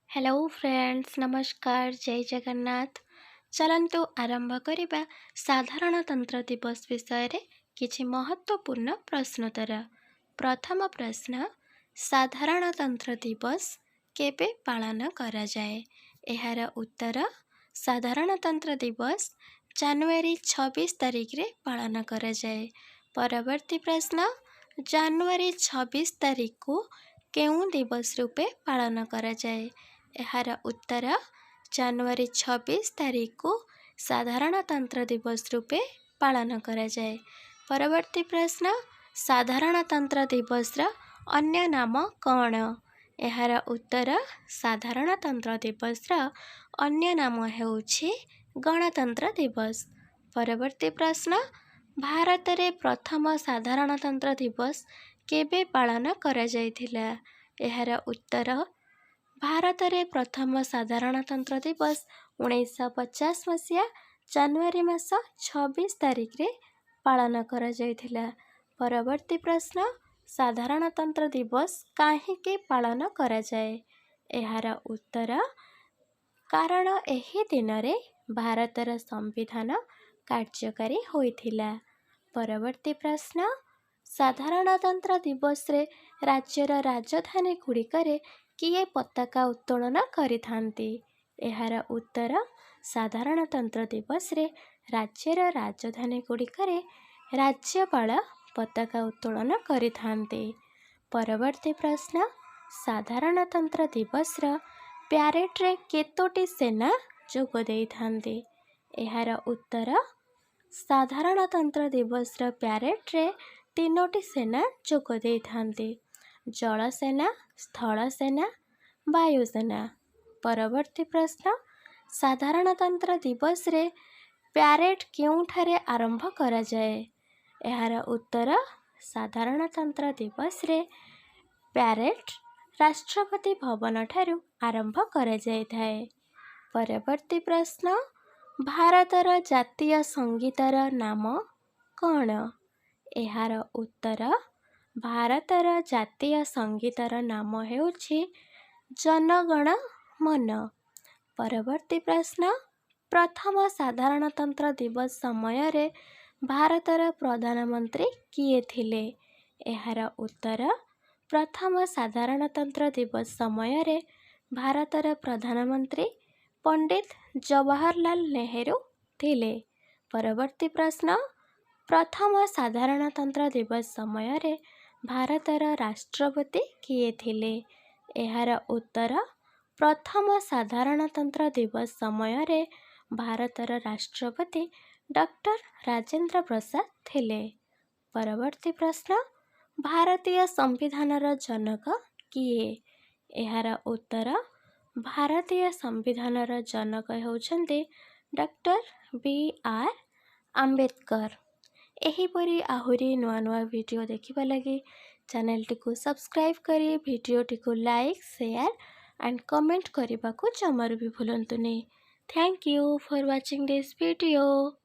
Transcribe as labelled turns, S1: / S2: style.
S1: Hello friends, नमस्कार, जय जगन्नाथ। चलन्तु आरंभ करिबा साधारणतंत्र दिवस विषय रे किछि महत्वपूर्ण प्रश्नोत्तर। प्रथम प्रश्न, साधारणतंत्र दिवस केबे पालन करा जाए? एहार उत्तर, साधारणतंत्र दिवस जनवरी 26 तारिख रे पालन करा जाए। परवर्ती प्रश्न, जनवरी 26 तारिख को केउं दिवस रूपे पालन करा जाए? एहार उत्तर, जनवरी 26 तारिख को साधारणतंत्र दिवस रूपे पालन करा जाए। परवर्ती प्रश्न, साधारणतंत्र दिवस रा अन्य नाम कौन? एहार उत्तर, साधारणतंत्र दिवस रा अन्य नाम हेउछि गणतंत्र दिवस। परवर्ती प्रश्न, भारत रे प्रथम साधारणतंत्र दिवस केबे पालन करा जायथिला? एहार उत्तर, भारत रे प्रथम साधारणतंत्र दिवस 1950 मसीहा जनवरी मास 26 तारिख रे पालन करा जायथिला। परवर्ती प्रश्न, साधारणतंत्र दिवस काहेके पालन करा जाए? एहार उत्तर, कारण एही दिन रे भारतर संविधान कार्यकारी होइथिला। परवर्ती प्रश्न, साधारणतंत्र दिवस रे राज्यर राजधानी गुड़िकरे किए पताका उत्तोलन करिथांती? एहार उत्तर, साधारणतंत्र दिवस रे राज्यर राजधानी गुड़िकरे राज्यपाल पताका उत्तोलन करिथांती। परवर्ती प्रश्न, साधारणतंत्र दिवस रा प्यारेड रे केतोटी सेना जोग देइथांती? एहार उत्तर, साधारणतंत्र दिवस रा प्यारेड रे 3टी सेना जोग देइथांती, जल सेना, स्थल सेना, वायुसेना। परवर्ती प्रश्न, साधारणतंत्र दिवस रे प्यारेड केउंठारे आरंभ करा जाए? एहार उत्तर, साधारणतंत्र दिवस रे प्यारेड राष्ट्रपति भवन ठारू आरंभ करा जायथाए। परवर्ती प्रश्न, भारतर जातीय संगीतर नाम कौन? एहार उत्तर, भारतर जातीय संगीतर नाम हेउछि जनगण मन। परवर्ती प्रश्न, प्रथम साधारणतंत्र दिवस समय रे भारतर प्रधानमंत्री किए थिले? एहार उत्तर, प्रथम साधारणतंत्र दिवस समय रे भारतर प्रधानमंत्री पंडित जवाहरलाल नेहरू थिले। परवर्ती प्रश्न, प्रथम साधारणतंत्र दिवस समय रे भारतर राष्ट्रपति किए थिले? एहार उत्तर, प्रथम साधारणतंत्र दिवस समय रे भारतर राष्ट्रपति डॉक्टर राजेंद्र प्रसाद थिले। परवर्ती प्रश्न, भारतीय संविधानर जनक किए? एहार उत्तर, भारतीय संविधानर जनक हेउछन्ते डॉक्टर बी.आर. आंबेडकर। एहीपरि आहुरी नुआ नुआ वीडियो देखिबा लगी चैनल को सब्सक्राइब करी, वीडियो को लाइक, शेयर एंड कमेंट करने को जमारू भी भूलंतुनी। Thank you for watching this video.